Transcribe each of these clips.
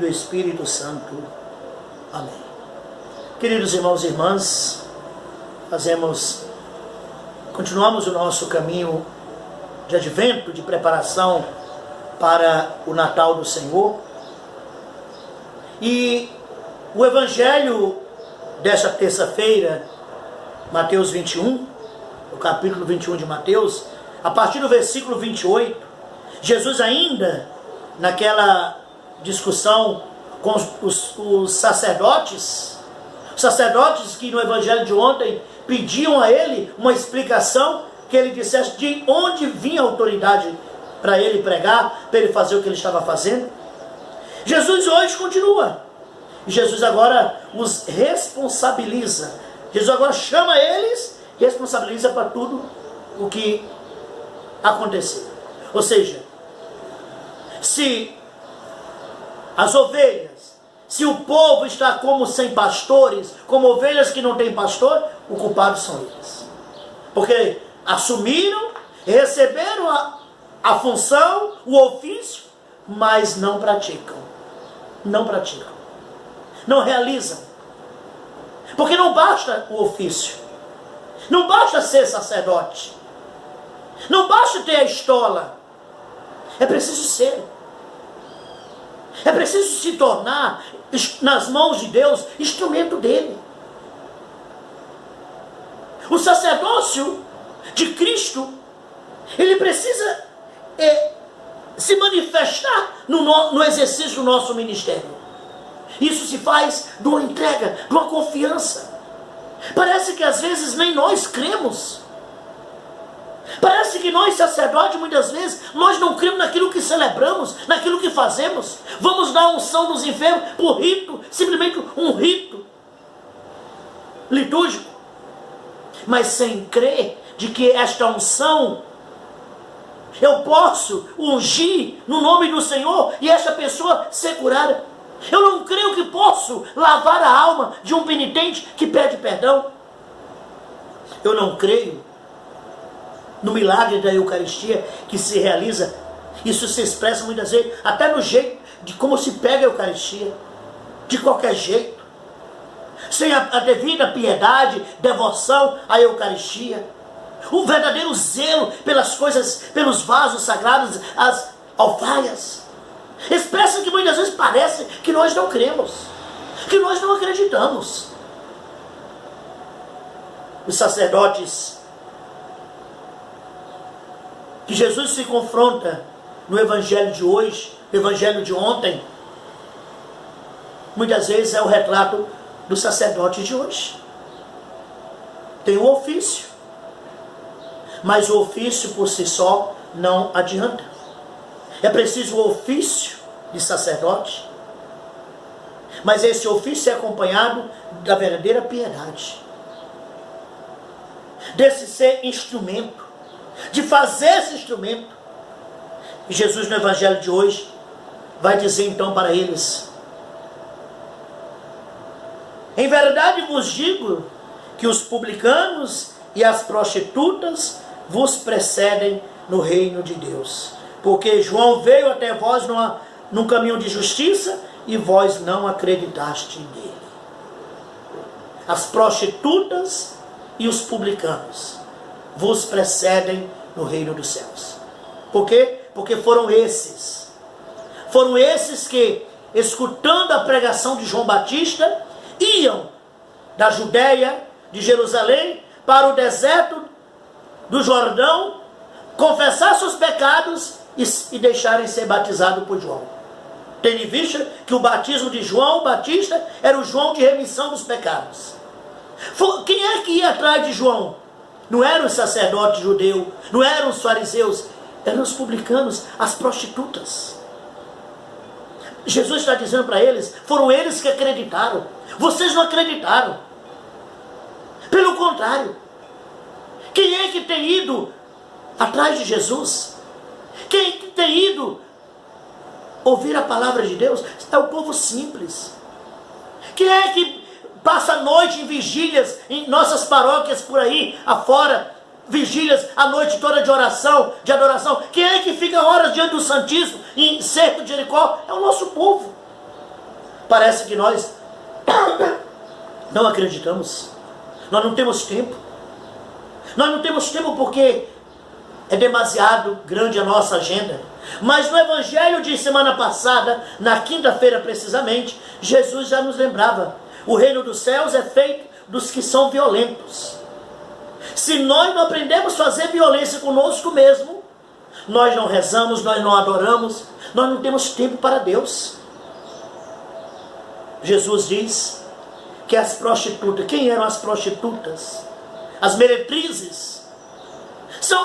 do Espírito Santo. Amém. Queridos irmãos e irmãs, continuamos o nosso caminho de advento, de preparação para o Natal do Senhor. E o Evangelho desta terça-feira, Mateus 21, o capítulo 21 de Mateus, a partir do versículo 28, Jesus ainda, naquela discussão com os sacerdotes que no Evangelho de ontem pediam a ele uma explicação, que ele dissesse de onde vinha a autoridade para ele pregar, para ele fazer o que ele estava fazendo. Jesus hoje continua. Jesus agora os responsabiliza. Jesus agora chama eles, responsabiliza para tudo o que aconteceu. Ou seja, se as ovelhas, se o povo está como sem pastores, como ovelhas que não têm pastor, o culpado são eles. Porque assumiram, receberam a função, o ofício, mas não praticam. Não praticam. Não realizam. Porque não basta o ofício. Não basta ser sacerdote. Não basta ter a estola. É preciso ser. É preciso se tornar, nas mãos de Deus, instrumento dele. O sacerdócio de Cristo, ele precisa se manifestar no exercício do nosso ministério. Isso se faz de uma entrega, de uma confiança. Parece que às vezes nem nós cremos. Parece que nós, sacerdotes, muitas vezes, nós não cremos naquilo que celebramos, naquilo que fazemos. Vamos dar unção nos enfermos por rito, simplesmente um rito litúrgico. Mas sem crer de que esta unção, eu posso ungir no nome do Senhor e esta pessoa ser curada. Eu não creio que posso lavar a alma de um penitente que pede perdão. Eu não creio no milagre da Eucaristia que se realiza. Isso se expressa muitas vezes até no jeito de como se pega a Eucaristia. De qualquer jeito. Sem a devida piedade, devoção à Eucaristia. O verdadeiro zelo pelas coisas, pelos vasos sagrados, as alfaias. Expressa que muitas vezes parece que nós não cremos, que nós não acreditamos. Os sacerdotes que Jesus se confronta no Evangelho de hoje, no Evangelho de ontem, muitas vezes é o retrato do sacerdote de hoje. Tem o ofício, mas o ofício por si só não adianta. É preciso o ofício de sacerdote, mas esse ofício é acompanhado da verdadeira piedade, desse ser instrumento, de fazer esse instrumento. E Jesus no Evangelho de hoje vai dizer então para eles: em verdade vos digo que os publicanos e as prostitutas vos precedem no reino de Deus. Porque João veio até vós num caminho de justiça e vós não acreditaste nele. As prostitutas e os publicanos vos precedem no reino dos céus. Por quê? Porque foram esses que, escutando a pregação de João Batista, iam da Judéia, de Jerusalém, para o deserto do Jordão, confessar seus pecados e deixarem ser batizados por João. Tendo em vista que o batismo de João Batista era o João de remissão dos pecados. Quem é que ia atrás de João? Não eram os sacerdotes judeus, não eram os fariseus, eram os publicanos, as prostitutas. Jesus está dizendo para eles, foram eles que acreditaram. Vocês não acreditaram. Pelo contrário, quem é que tem ido atrás de Jesus? Quem é que tem ido ouvir a palavra de Deus? É o povo simples. Quem é que passa a noite em vigílias em nossas paróquias por aí afora, vigílias a noite toda de oração, de adoração? Quem é que fica horas diante do Santíssimo em cerco de Jericó? É o nosso povo. parece que nós não acreditamos. Nós não temos tempo. Nós não temos tempo porque é demasiado grande a nossa agenda. Mas no evangelho de semana passada, na quinta-feira precisamente, Jesus já nos lembrava: o reino dos céus é feito dos que são violentos. Se nós não aprendemos a fazer violência conosco mesmo, nós não rezamos, nós não adoramos, nós não temos tempo para Deus. Jesus diz que as prostitutas, quem eram as prostitutas? As meretrizes. São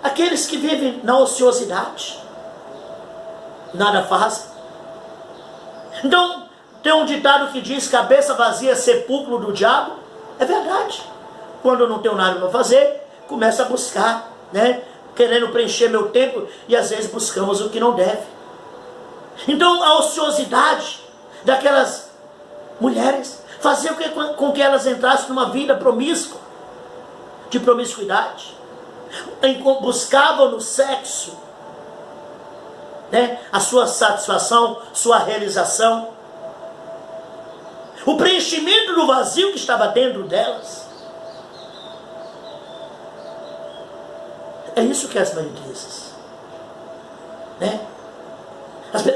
aqueles que vivem na ociosidade. Nada fazem. Então, tem um ditado que diz: cabeça vazia é sepulcro do diabo. É verdade. Quando eu não tenho nada para fazer, começo a buscar, né? Querendo preencher meu tempo, e às vezes buscamos o que não deve. Então a ociosidade daquelas mulheres fazia com que elas entrassem numa vida promíscua, de promiscuidade. Buscavam no sexo, né, a sua satisfação, sua realização, o preenchimento do vazio que estava dentro delas. É isso que é as meretrizes, né?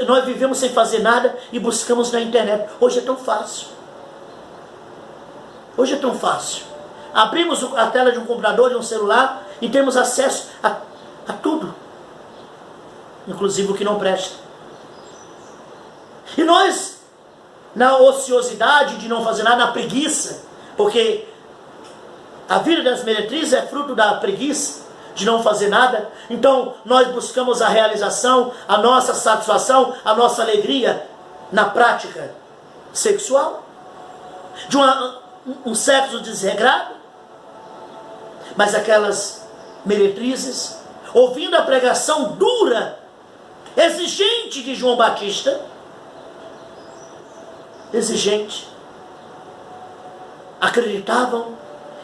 Nós vivemos sem fazer nada e buscamos na internet. Hoje é tão fácil. Hoje é tão fácil. Abrimos a tela de um computador, de um celular, e temos acesso a tudo, inclusive o que não presta. E nós, na ociosidade de não fazer nada, na preguiça, porque a vida das meretrizes é fruto da preguiça, de não fazer nada. Então nós buscamos a realização, a nossa satisfação, a nossa alegria na prática sexual, de um sexo desregrado. Mas aquelas meretrizes, ouvindo a pregação dura, exigente de João Batista, acreditavam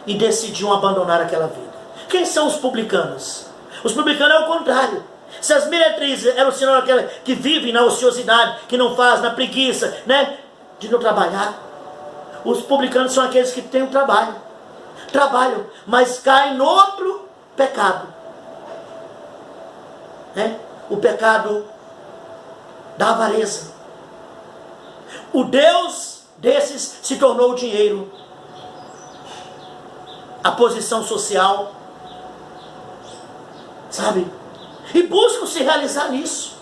e decidiam abandonar aquela vida. Quem são os publicanos? Os publicanos é o contrário. Se as meretrizes eram o sinal daquela que vivem na ociosidade, que não faz, na preguiça, né, de não trabalhar, os publicanos são aqueles que têm um trabalho, mas caem no outro pecado, né? O pecado da avareza. O Deus desses se tornou o dinheiro, a posição social, sabe? E buscam se realizar nisso.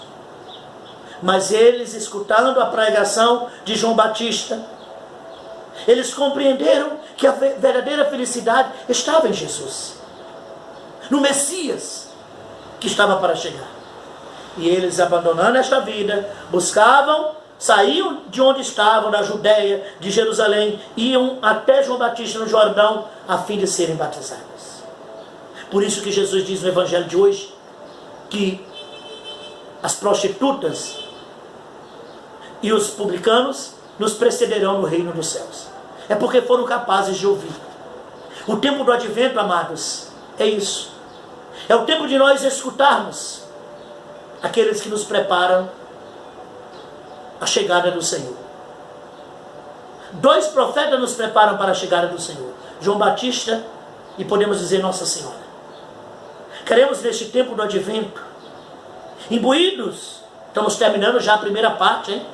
Mas eles, escutando a pregação de João Batista, eles compreenderam que a verdadeira felicidade estava em Jesus, no Messias que estava para chegar. E eles, abandonando esta vida, saíam de onde estavam, da Judéia, de Jerusalém, iam até João Batista no Jordão, a fim de serem batizados. Por isso que Jesus diz no Evangelho de hoje, que as prostitutas e os publicanos nos precederão no reino dos céus. É porque foram capazes de ouvir. O tempo do advento, amados, é isso. É o tempo de nós escutarmos aqueles que nos preparam a chegada do Senhor. 2 profetas nos preparam para a chegada do Senhor: João Batista e, podemos dizer, Nossa Senhora. Queremos, neste tempo do advento, imbuídos, estamos terminando já a primeira parte, hein?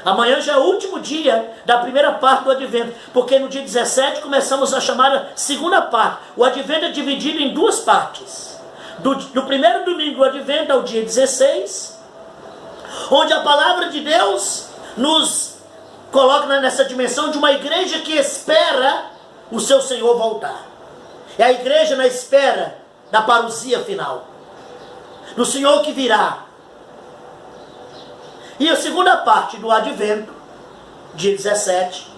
Amanhã já é o último dia da primeira parte do advento, porque no dia 17 começamos a chamada segunda parte. O advento é dividido em 2 partes. Do primeiro domingo do advento ao dia 16, onde a palavra de Deus nos coloca nessa dimensão de uma igreja que espera o seu Senhor voltar. É a igreja na espera da parousia final, do Senhor que virá. E a segunda parte do advento, dia 17,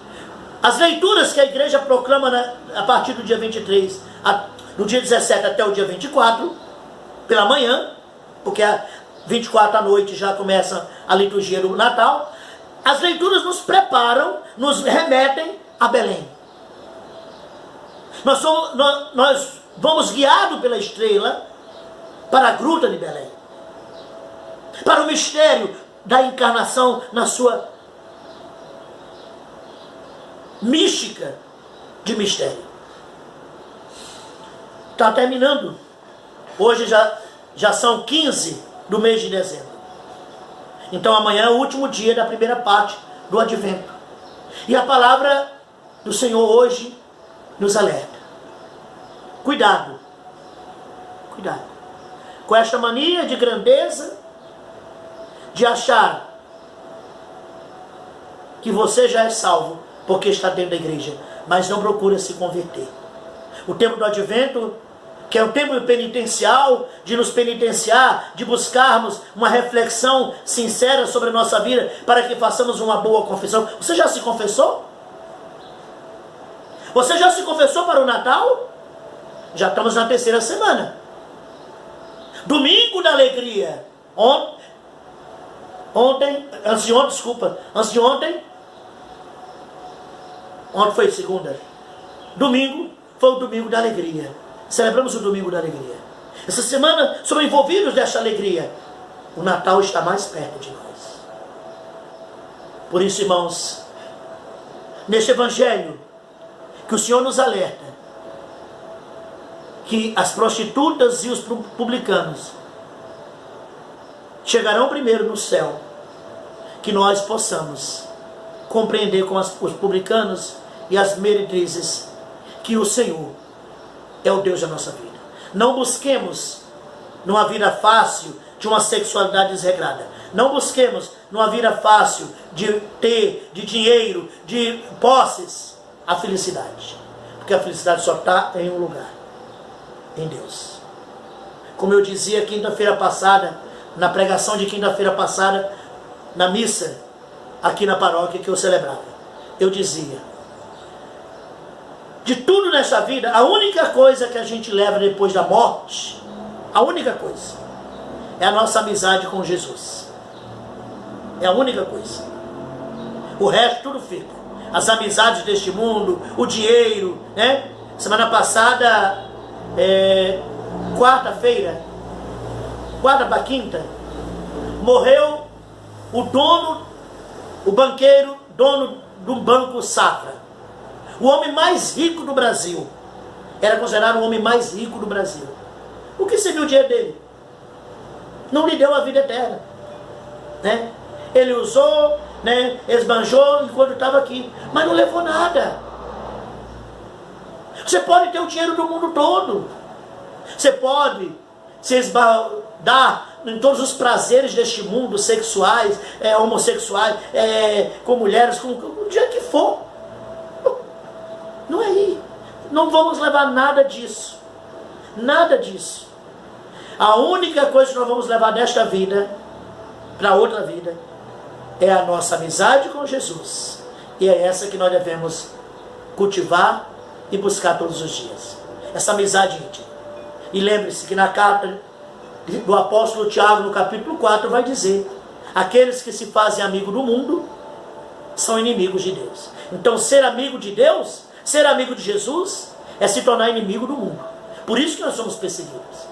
as leituras que a igreja proclama a partir do dia 23, no dia 17 até o dia 24, pela manhã, porque a 24 à noite já começa a liturgia do Natal. As leituras nos preparam, nos remetem a Belém. Nós vamos guiados pela estrela para a gruta de Belém, para o mistério da encarnação na sua mística de mistério. Está terminando. Hoje já são 15 do mês de dezembro. Então amanhã é o último dia da primeira parte do Advento. E a palavra do Senhor hoje nos alerta. Cuidado. Cuidado. Com esta mania de grandeza, de achar que você já é salvo porque está dentro da igreja, mas não procura se converter. O tempo do Advento, que é o tempo penitencial, de nos penitenciar, de buscarmos uma reflexão sincera sobre a nossa vida, para que façamos uma boa confissão. Você já se confessou? Você já se confessou para o Natal? Já estamos na terceira semana. Domingo da alegria. Antes de ontem foi segunda. Domingo foi o domingo da alegria. Celebramos o domingo da alegria. Essa semana somos envolvidos dessa alegria. O Natal está mais perto de nós. Por isso, irmãos, neste evangelho, que o Senhor nos alerta, que as prostitutas e os publicanos chegarão primeiro no céu, que nós possamos compreender com os publicanos e as meretrizes que o Senhor é o Deus da nossa vida. Não busquemos numa vida fácil de uma sexualidade desregrada. Não busquemos numa vida fácil de ter, de dinheiro, de posses, a felicidade. Porque a felicidade só está em um lugar, em Deus. Como eu dizia quinta-feira passada, na pregação de quinta-feira passada, na missa, aqui na paróquia que eu celebrava, eu dizia: de tudo nessa vida, a única coisa que a gente leva depois da morte, a única coisa, é a nossa amizade com Jesus. É a única coisa. O resto tudo fica. As amizades deste mundo, o dinheiro, né? Semana passada, quarta-feira, quarta para quinta, morreu o banqueiro, dono do Banco Safra. O homem mais rico do Brasil. Era considerado o homem mais rico do Brasil. O que serviu o dinheiro dele? Não lhe deu a vida eterna, né? Ele usou, né? Esbanjou enquanto estava aqui, mas não levou nada. Você pode ter o dinheiro do mundo todo. Você pode se esbaldar em todos os prazeres deste mundo, sexuais, homossexuais, com mulheres, com o dia que for. Não é aí. Não vamos levar nada disso. Nada disso. A única coisa que nós vamos levar desta vida para outra vida é a nossa amizade com Jesus. E é essa que nós devemos cultivar e buscar todos os dias. Essa amizade íntima. E lembre-se que na carta do apóstolo Tiago, no capítulo 4, vai dizer: aqueles que se fazem amigo do mundo são inimigos de Deus. Então, ser amigo de Deus, ser amigo de Jesus, é se tornar inimigo do mundo. Por isso que nós somos perseguidos.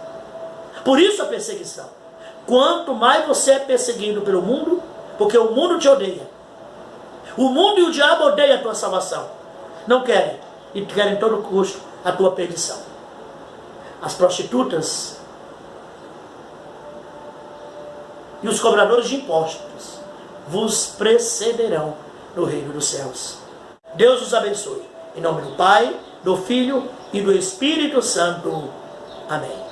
Por isso a perseguição. Quanto mais você é perseguido pelo mundo, porque o mundo te odeia. O mundo e o diabo odeiam a tua salvação. Não querem. E querem a todo custo a tua perdição. As prostitutas e os cobradores de impostos vos precederão no reino dos céus. Deus os abençoe. Em nome do Pai, do Filho e do Espírito Santo. Amém.